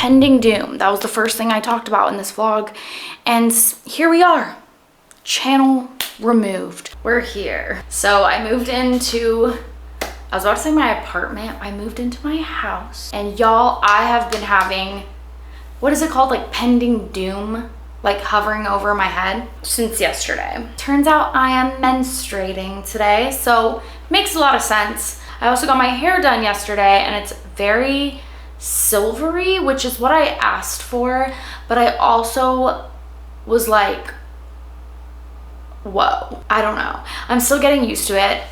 impending doom. That was the first thing I talked about in this vlog. And here we are, channel removed. We're here. So I moved into, I was about to say my apartment. I moved into my house. And y'all, I have been having, what is it called? Like pending doom, like hovering over my head since yesterday. Turns out I am menstruating today, so makes a lot of sense. I also got my hair done yesterday and it's very silvery, which is what I asked for, but I also was like, whoa, I don't know. I'm still getting used to it.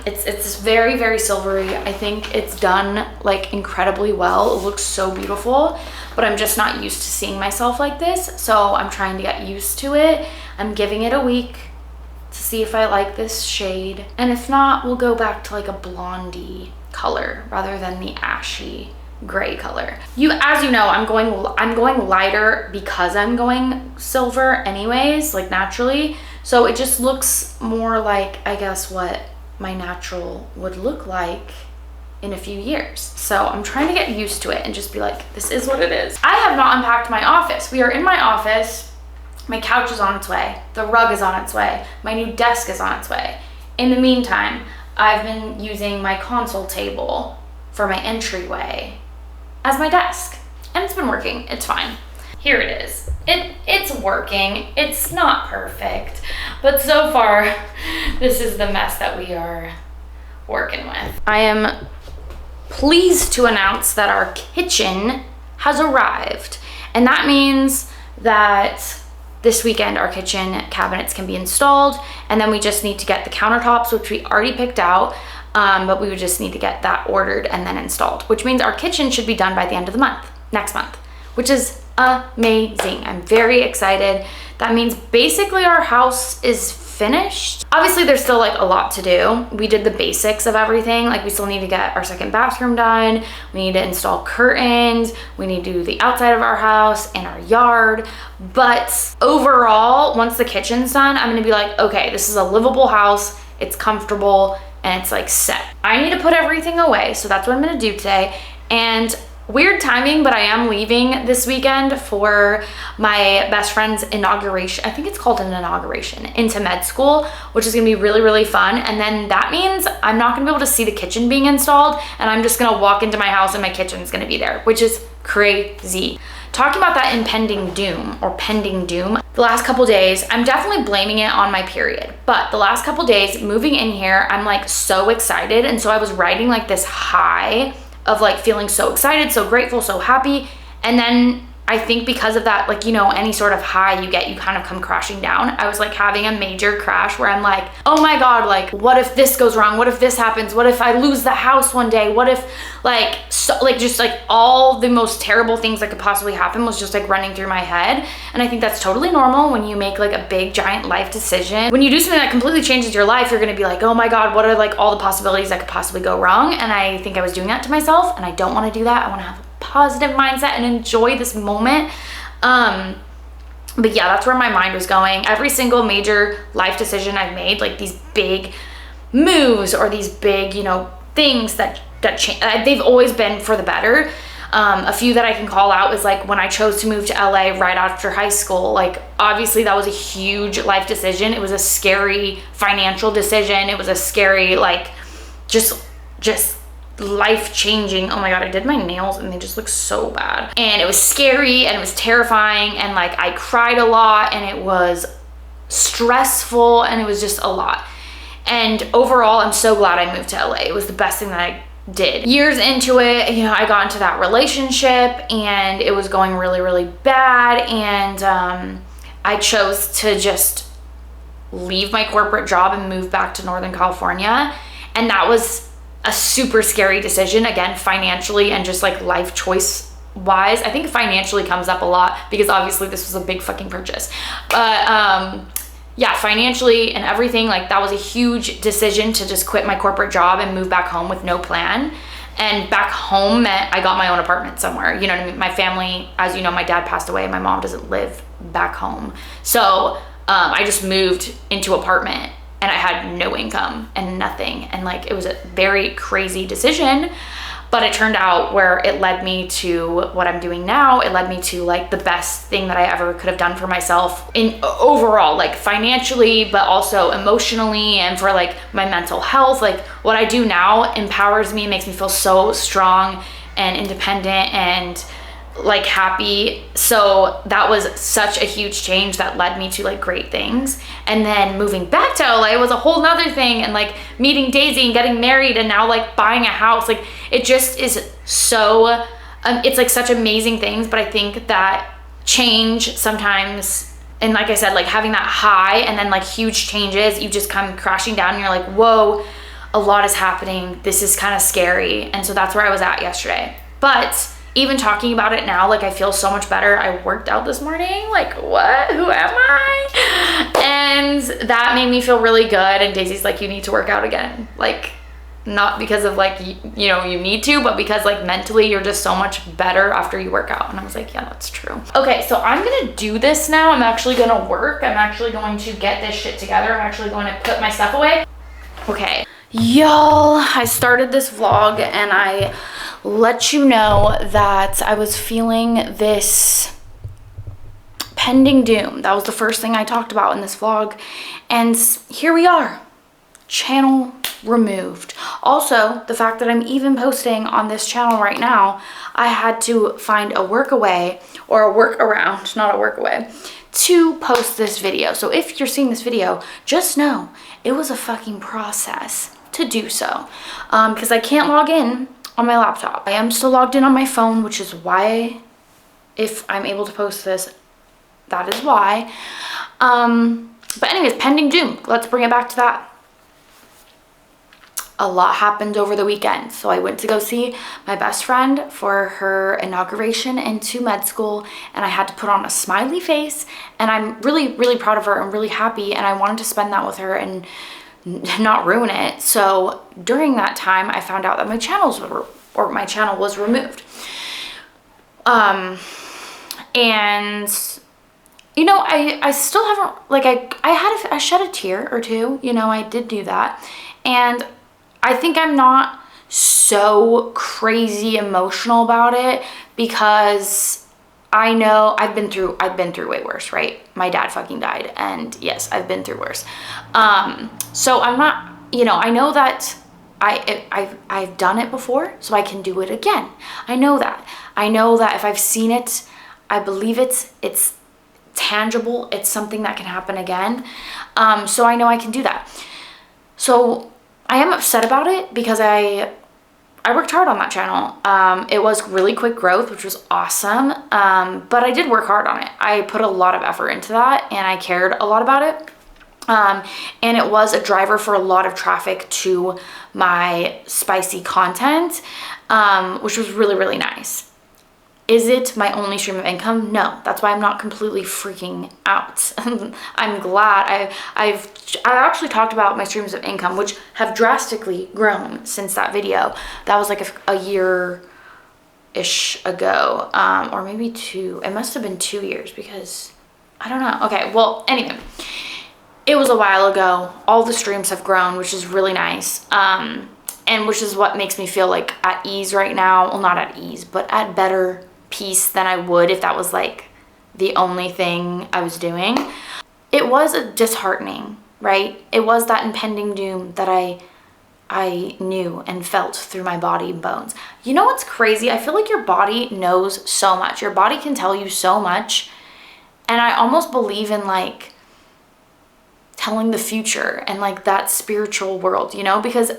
It's very, very silvery. I think it's done like incredibly well. It looks so beautiful, but I'm just not used to seeing myself like this. So I'm trying to get used to it. I'm giving it a week to see if I like this shade. And if not, we'll go back to like a blondie color rather than the ashy gray color. As you know, I'm going lighter because I'm going silver anyways, like naturally. So it just looks more like, I guess, what my natural would look like in a few years. So I'm trying to get used to it and just be like, this is what it is. I have not unpacked my office. We are in my office. My couch is on its way. The rug is on its way. My new desk is on its way. In the meantime, I've been using my console table for my entryway as my desk. And it's been working. It's fine. Here it is. It's working. It's not perfect, but so far, this is the mess that we are working with. I am pleased to announce that our kitchen has arrived. And that means that this weekend, our kitchen cabinets can be installed, and then we just need to get the countertops, which we already picked out, but we would just need to get that ordered and then installed, which means our kitchen should be done by the end of the month, next month, which is amazing. I'm very excited. That means basically our house is finished. Obviously, there's still like a lot to do. We did the basics of everything. Like we still need to get our second bathroom done. We need to install curtains. We need to do the outside of our house and our yard. But overall, once the kitchen's done, I'm gonna be like, okay, this is a livable house. It's comfortable and it's like set. I need to put everything away. So that's what I'm gonna do today. And weird timing, but I am leaving this weekend for my best friend's inauguration. I think it's called an inauguration into med school, which is gonna be really, really fun. And then that means I'm not gonna be able to see the kitchen being installed, and I'm just gonna walk into my house and my kitchen's gonna be there, which is crazy. Talking about that impending doom or pending doom, the last couple days, I'm definitely blaming it on my period, but the last couple days moving in here, I'm like so excited. And so I was riding like this high of like feeling so excited, so grateful, so happy. And then I think because of that, like, you know, any sort of high you get, you kind of come crashing down. I was like having a major crash where I'm like, oh my God, like, what if this goes wrong? What if this happens? What if I lose the house one day? What if like, so, like just like all the most terrible things that could possibly happen was just like running through my head. And I think that's totally normal when you make like a big giant life decision. When you do something that completely changes your life, you're gonna be like, oh my God, what are like all the possibilities that could possibly go wrong? And I think I was doing that to myself, and I don't wanna do that. I wanna have a positive mindset and enjoy this moment. But yeah, that's where my mind was going. Every single major life decision I've made, like these big moves or these big, you know, things that change, they've always been for the better. A few that I can call out is like when I chose to move to LA right after high school. Like obviously that was a huge life decision. It was a scary financial decision. It was a scary, like just life-changing. Oh my God, I did my nails and they just look so bad. And it was scary and it was terrifying, and like I cried a lot and it was stressful and it was just a lot. And overall, I'm so glad I moved to LA. It was the best thing that I did. Years into it, you know, I got into that relationship and it was going really, really bad. And I chose to just leave my corporate job and move back to Northern California. And that was a super scary decision, again, financially and just like life choice wise. I think financially comes up a lot because obviously this was a big fucking purchase. But yeah, financially and everything, like that was a huge decision to just quit my corporate job and move back home with no plan. And back home meant I got my own apartment somewhere. You know what I mean? My family, as you know, my dad passed away. My mom doesn't live back home. So I just moved into apartment and I had no income and nothing. And like, it was a very crazy decision. but it turned out where it led me to what I'm doing now. It led me to like the best thing that I ever could have done for myself in overall, like financially, but also emotionally, and for like my mental health. Like what I do now empowers me, makes me feel so strong and independent and like happy. So that was such a huge change that led me to like great things. And then moving back to LA was a whole nother thing, and like meeting Daisy and getting married and now like buying a house. Like it just is so it's like such amazing things. But I think that change sometimes, and like I said, like having that high and then like huge changes, you just come crashing down and you're like, whoa, a lot is happening, this is kind of scary. And so that's where I was at yesterday. But even talking about it now, like I feel so much better. I worked out this morning. Like what? Who am I? And that made me feel really good. And Daisy's like, you need to work out again. Like not because of like, you know, you need to, but because like mentally you're just so much better after you work out. And I was like, yeah, that's true. Okay, so I'm gonna do this now. I'm actually gonna work. I'm actually going to get this shit together. I'm actually going to put my stuff away. Okay. Y'all, I started this vlog and I let you know that I was feeling this pending doom. That was the first thing I talked about in this vlog. And here we are, channel removed. Also, the fact that I'm even posting on this channel right now, I had to find a workaway, or a workaround, not a workaway, to post this video. So if you're seeing this video, just know it was a fucking process to do so, because I can't log in on my laptop. I am still logged in on my phone, which is why, if I'm able to post this, that is why. But anyways, pending doom. Let's bring it back to that. A lot happened over the weekend. So I went to go see my best friend for her inauguration into med school, and I had to put on a smiley face, and I'm really, really proud of her. I'm really happy, and I wanted to spend that with her and not ruin it. So during that time, I found out that my channel was removed. And you know, I still haven't, like, I shed a tear or two, you know, I did do that. And I think I'm not so crazy emotional about it because I know I've been through way worse, right? My dad fucking died, and yes, I've been through worse. So I'm not, you know, I know that I've done it before, so I can do it again. I know that if I've seen it, I believe it's tangible. It's something that can happen again. So I know I can do that. So I am upset about it because I worked hard on that channel. It was really quick growth, which was awesome. But I did work hard on it. I put a lot of effort into that, and I cared a lot about it. And it was a driver for a lot of traffic to my spicy content, which was really, really nice. Is it my only stream of income? No, that's why I'm not completely freaking out. I'm glad. I actually talked about my streams of income, which have drastically grown since that video. That was like a year-ish ago, or maybe two. It must have been 2 years because I don't know. Okay, well, anyway, it was a while ago. All the streams have grown, which is really nice. And which is what makes me feel like at ease right now. Well, not at ease, but at better peace than I would if that was like the only thing I was doing. It was disheartening, right? It was that impending doom that I knew and felt through my body and bones. You know what's crazy? I feel like your body knows so much. Your body can tell you so much. And I almost believe in like telling the future and like that spiritual world, you know, because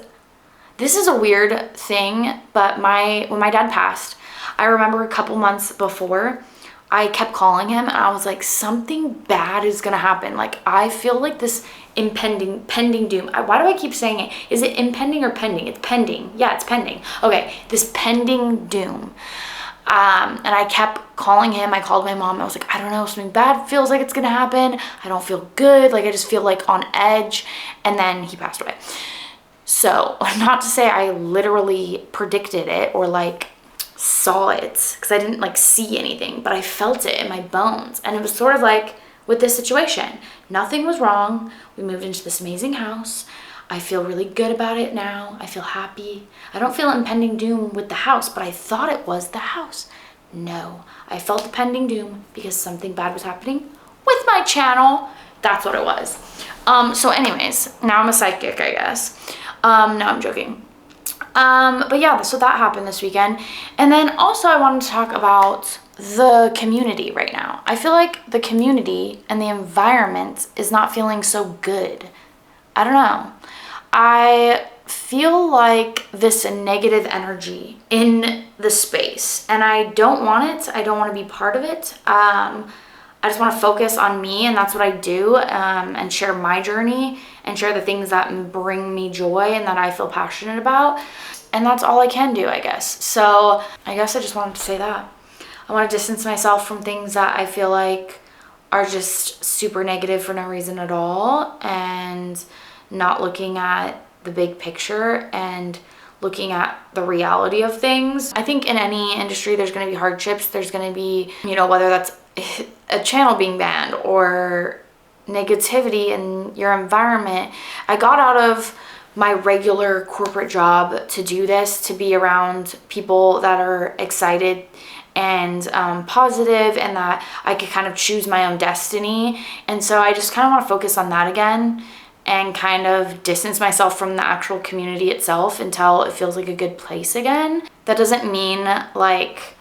this is a weird thing, but when my dad passed, I remember a couple months before, I kept calling him and I was like, something bad is gonna happen. Like, I feel like this pending doom. Why do I keep saying it? Is it impending or pending? It's pending. Yeah, it's pending. Okay, this pending doom. And I kept calling him. I called my mom. I was like, I don't know, something bad feels like it's gonna happen. I don't feel good. Like, I just feel like on edge. And then he passed away. So, not to say I literally predicted it or like saw it, because I didn't like see anything, but I felt it in my bones. And it was sort of like with this situation, nothing was wrong. We moved into this amazing house. I feel really good about it now. I feel happy. I don't feel impending doom with the house, but I thought it was the house. No, I felt the pending doom because something bad was happening with my channel. That's what it was. So anyways, now I'm a psychic, I guess. No, I'm joking. But yeah, so that happened this weekend. And then also I wanted to talk about the community right now. I feel like the community and the environment is not feeling so good. I don't know. I feel like this negative energy in the space, and I don't want it. I don't want to be part of it. I just want to focus on me, and that's what I do, and share my journey and share the things that bring me joy and that I feel passionate about. And that's all I can do, I guess. So I guess I just wanted to say that. I want to distance myself from things that I feel like are just super negative for no reason at all, and not looking at the big picture and looking at the reality of things. I think in any industry, there's going to be hardships. There's going to be, whether that's a channel being banned or negativity in your environment. I got out of my regular corporate job to do this, to be around people that are excited and positive, and that I could kind of choose my own destiny. And so I just kind of want to focus on that again and kind of distance myself from the actual community itself until it feels like a good place again. That doesn't mean like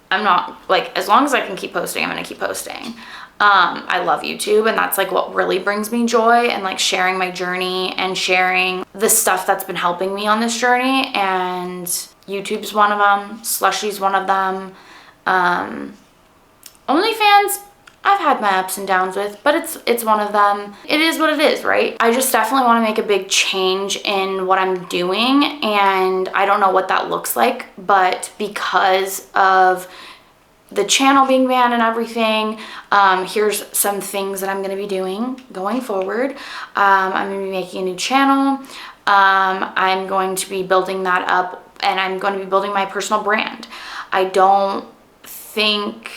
I'm not, like, as long as I can keep posting, I'm gonna keep posting. I love YouTube, and that's like what really brings me joy, and like sharing my journey and sharing the stuff that's been helping me on this journey. And YouTube's one of them, Slushy's one of them. OnlyFans, I've had my ups and downs with, but it's one of them. It is what it is, right? I just definitely want to make a big change in what I'm doing, and I don't know what that looks like, but because of the channel being banned and everything, here's some things that I'm going to be doing going forward. I'm going to be making a new channel. I'm going to be building that up, and I'm going to be building my personal brand. I don't think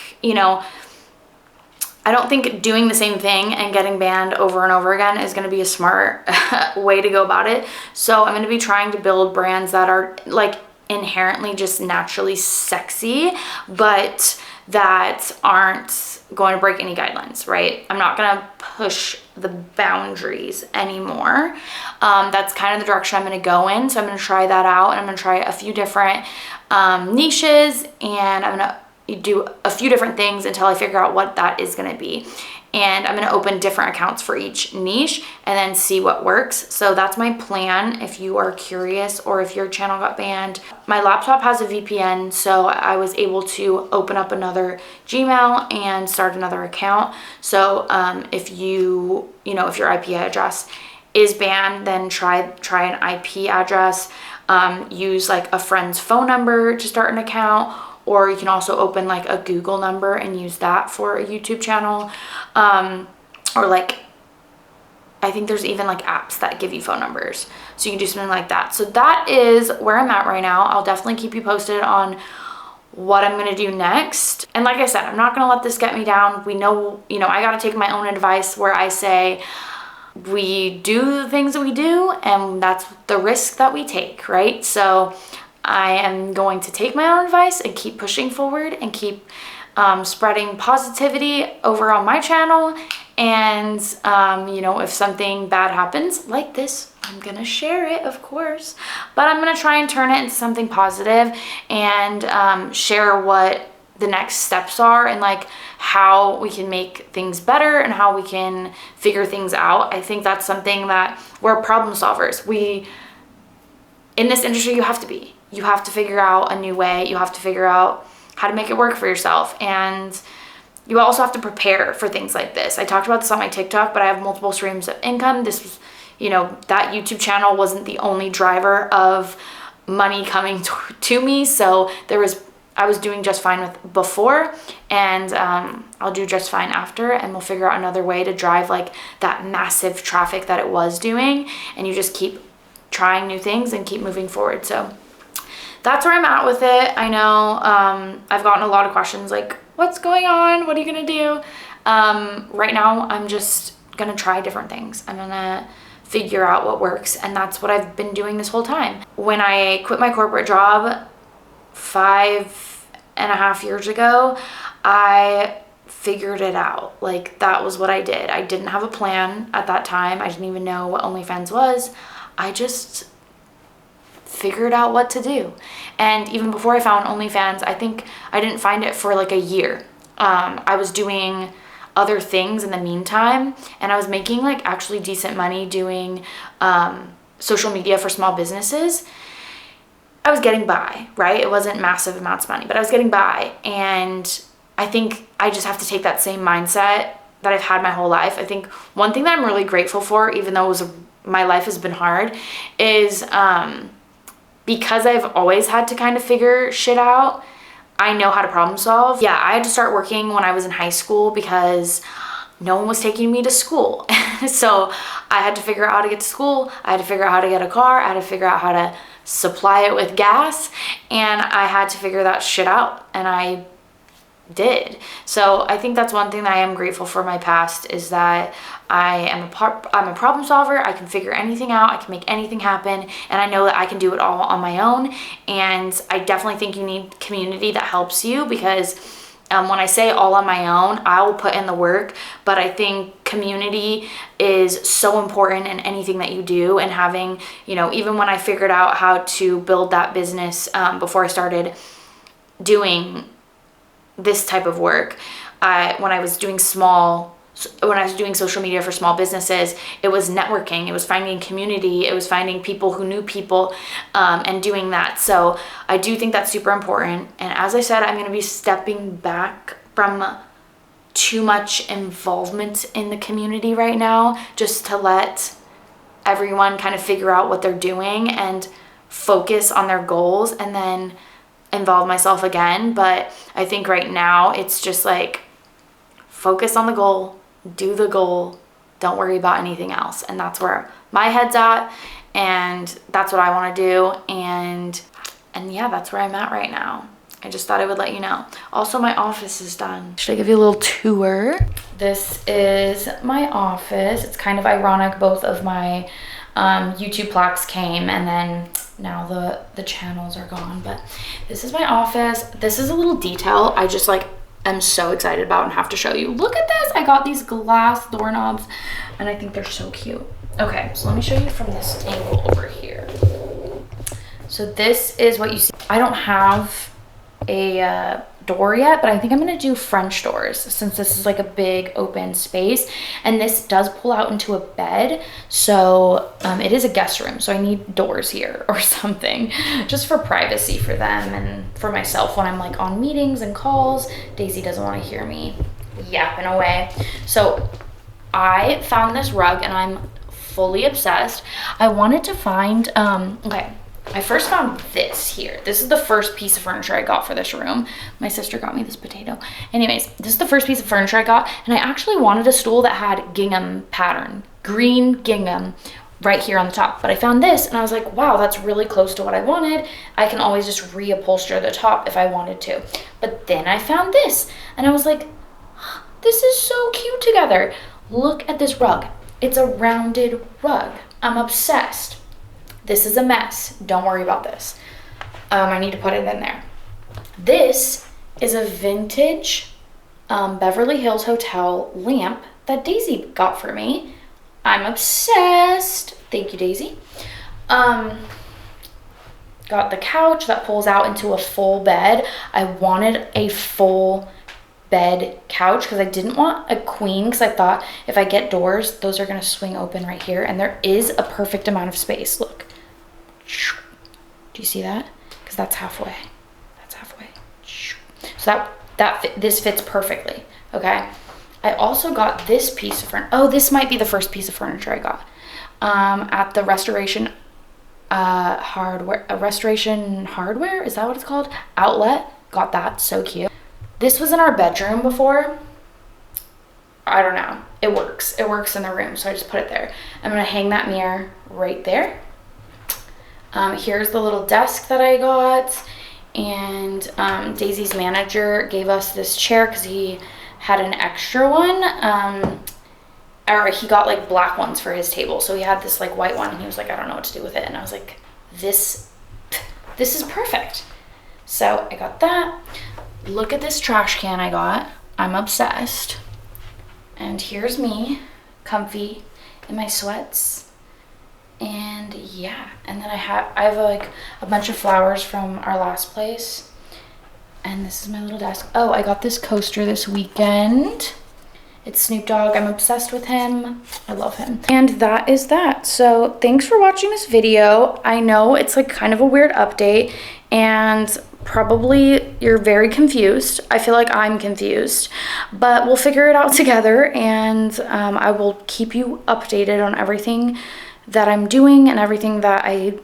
doing the same thing and getting banned over and over again is going to be a smart way to go about it. So I'm going to be trying to build brands that are like inherently just naturally sexy, but that aren't going to break any guidelines, right? I'm not going to push the boundaries anymore. That's kind of the direction I'm going to go in. So I'm going to try that out, and I'm going to try a few different niches, and I'm going to do a few different things until I figure out what that is going to be. And I'm going to open different accounts for each niche and then see what works. So that's my plan if you are curious, or if your channel got banned. My laptop has a VPN, so I was able to open up another Gmail and start another account. So if if your IP address is banned, then try an IP address. Use like a friend's phone number to start an account, or you can also open like a Google number and use that for a YouTube channel. Or like, I think there's even like apps that give you phone numbers. So you can do something like that. So that is where I'm at right now. I'll definitely keep you posted on what I'm gonna do next. And like I said, I'm not gonna let this get me down. We know, I gotta take my own advice where I say, we do the things that we do, and that's the risk that we take, right? So I am going to take my own advice and keep pushing forward and keep spreading positivity over on my channel. And, if something bad happens like this, I'm going to share it, of course. But I'm going to try and turn it into something positive and share what the next steps are, and like how we can make things better and how we can figure things out. I think that's something that we're problem solvers. In this industry, you have to be. You have to figure out a new way. You have to figure out how to make it work for yourself. And you also have to prepare for things like this. I talked about this on my TikTok, but I have multiple streams of income. This was, that YouTube channel wasn't the only driver of money coming to me. So I was doing just fine with before, and I'll do just fine after, and we'll figure out another way to drive like that massive traffic that it was doing. And you just keep trying new things and keep moving forward. So that's where I'm at with it. I know I've gotten a lot of questions like, what's going on? What are you gonna do? Right now, I'm just gonna try different things. I'm gonna figure out what works. And that's what I've been doing this whole time. When I quit my corporate job 5.5 years ago, I figured it out. Like, that was what I did. I didn't have a plan at that time. I didn't even know what OnlyFans was. I just figured out what to do. And even before I found OnlyFans, I think I didn't find it for like a year. I was doing other things in the meantime, and I was making like actually decent money doing social media for small businesses. I was getting by, right? It wasn't massive amounts of money, but I was getting by. And I think I just have to take that same mindset that I've had my whole life. I think one thing that I'm really grateful for, even though my life has been hard, is because I've always had to kind of figure shit out, I know how to problem solve. Yeah, I had to start working when I was in high school because no one was taking me to school. So I had to figure out how to get to school. I had to figure out how to get a car. I had to figure out how to supply it with gas. And I had to figure that shit out. And I did. So I think that's one thing that I am grateful for my past, is that I'm a problem solver. I can figure anything out. I can make anything happen, and I know that I can do it all on my own. And I definitely think you need community that helps you, because when I say all on my own, I will put in the work, but I think community is so important in anything that you do. And having, even when I figured out how to build that business before I started doing this type of work, when I was doing social media for small businesses, it was networking, it was finding community, it was finding people who knew people, and doing that. So I do think that's super important. And as I said, I'm going to be stepping back from too much involvement in the community right now, just to let everyone kind of figure out what they're doing and focus on their goals, and then involve myself again. But I think right now it's just like, focus on the goal, do the goal, don't worry about anything else. And that's where my head's at, and that's what I want to do. And yeah, that's where I'm at right now. I just thought I would let you know. Also, my office is done. Should I give you a little tour? This is my office. It's kind of ironic, both of my YouTube plaques came, and then now the channels are gone. But this is my office. This is a little detail I just I'm so excited about and have to show you. Look at this. I got these glass doorknobs, and I think they're so cute. Okay, so let me show you from this angle over here. So this is what you see. I don't have a door yet, but I think I'm gonna do French doors, since this is like a big open space, and this does pull out into a bed. So it is a guest room, so I need doors here or something, just for privacy for them and for myself when I'm like on meetings and calls. Daisy doesn't want to hear me yapping away. So I found this rug and I'm fully obsessed. I wanted to find okay, I first found this here. This is the first piece of furniture I got for this room. My sister got me this potato. Anyways, this is the first piece of furniture I got, and I actually wanted a stool that had gingham pattern, green gingham right here on the top. But I found this, and I was like, wow, that's really close to what I wanted. I can always just reupholster the top if I wanted to. But then I found this, and I was like, this is so cute together. Look at this rug. It's a rounded rug. I'm obsessed. This is a mess. Don't worry about this. I need to put it in there. This is a vintage Beverly Hills Hotel lamp that Daisy got for me. I'm obsessed. Thank you, Daisy. Got the couch that pulls out into a full bed. I wanted a full bed couch because I didn't want a queen, because I thought if I get doors, those are going to swing open right here, and there is a perfect amount of space. Look. Do you see that? Because that's halfway. That's halfway. So this fits perfectly. Okay. I also got this piece of furniture. Oh, this might be the first piece of furniture I got at the restoration hardware. Restoration hardware, is that what it's called? Outlet. Got that. So cute. This was in our bedroom before. I don't know. It works. It works in the room, so I just put it there. I'm gonna hang that mirror right there. Here's the little desk that I got, and Daisy's manager gave us this chair because he had an extra one, or he got like black ones for his table. So he had this like white one and he was like, I don't know what to do with it. And I was like, this is perfect. So I got that. Look at this trash can I got. I'm obsessed. And here's me, comfy in my sweats. And yeah, and then I have like a bunch of flowers from our last place. And this is my little desk. Oh, I got this coaster this weekend. It's Snoop Dogg. I'm obsessed with him. I love him. And that is that. So thanks for watching this video. I know it's like kind of a weird update and probably you're very confused. I feel like I'm confused, but we'll figure it out together, and I will keep you updated on everything that I'm doing and everything that I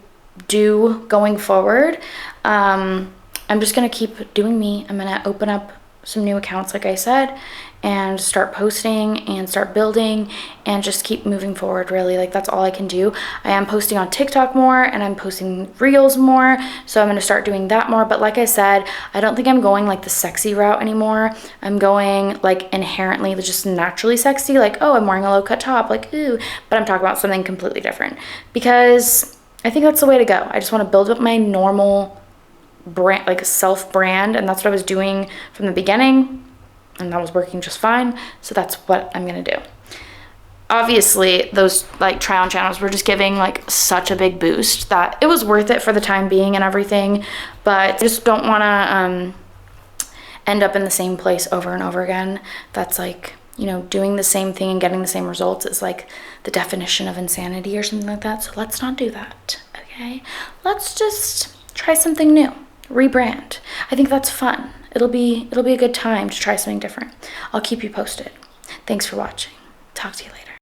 do going forward. I'm just gonna keep doing me. I'm gonna open up some new accounts, like I said, and start posting and start building and just keep moving forward, really. Like, that's all I can do. I am posting on TikTok more and I'm posting reels more, so I'm gonna start doing that more. But like I said, I don't think I'm going like the sexy route anymore. I'm going like inherently just naturally sexy, like, oh, I'm wearing a low cut top, like, ooh, but I'm talking about something completely different because I think that's the way to go. I just want to build up my normal brand, like a self brand, and that's what I was doing from the beginning, and that was working just fine. So that's what I'm gonna do. Obviously those like try on channels were just giving like such a big boost that it was worth it for the time being and everything, but I just don't want to end up in the same place over and over again. That's like, you know, doing the same thing and getting the same results is like the definition of insanity or something like that. So let's not do that, okay? Let's just try something new, rebrand. I think that's fun. It'll be a good time to try something different. I'll keep you posted. Thanks for watching. Talk to you later.